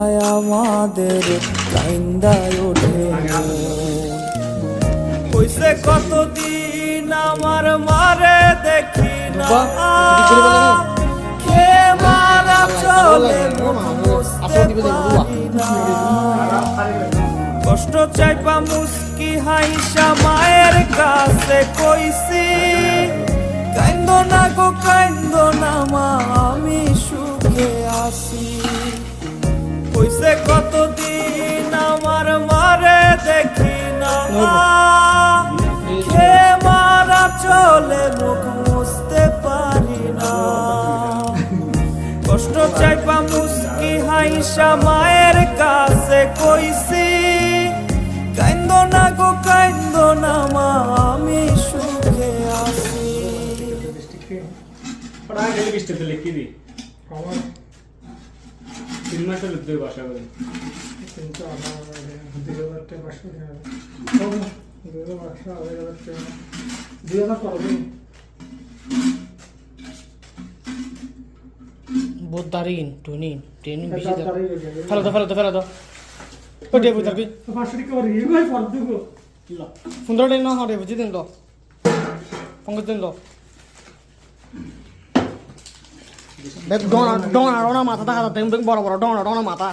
আমাদের কাইন্দায় ওঠে হইছে কতদিন আমার মারে দেখি না কে মারা চলে বুঝতে পারি না কষ্ট চাইপা মুস্কি হাইসা মায়ের কাছে কইছি কাইন্দ না গো কাইন্দ না মা আমি সুখে আছি হইছে কতদিন আমার মারে দেখি না কে মারা চলে মুখ মুছতে পারি না কষ্ট চাইপা মুস্কি হাইসা মায়ের কাছে কইছি কাইন্দ না গো কাইন্দ না মা আমি সুখে আছি লিখি দি তিন মাসের দুই বাসা করে কিন্তু আমার 2000 টাকা বাসা করে 2000 করবে বহুত দারিন টুনি ট্রেনিং বেশি ফেলো তো ও দে বুঝার কি 500 টাকা করে এই ভাই পড় দেবো সুন্দর দিন না হরে বুঝি দিন তো পঙ্কজ দিন তো বেগ ডোনা মাথা দেখা যাচ্ছে বড় বড় ডোনা মাথা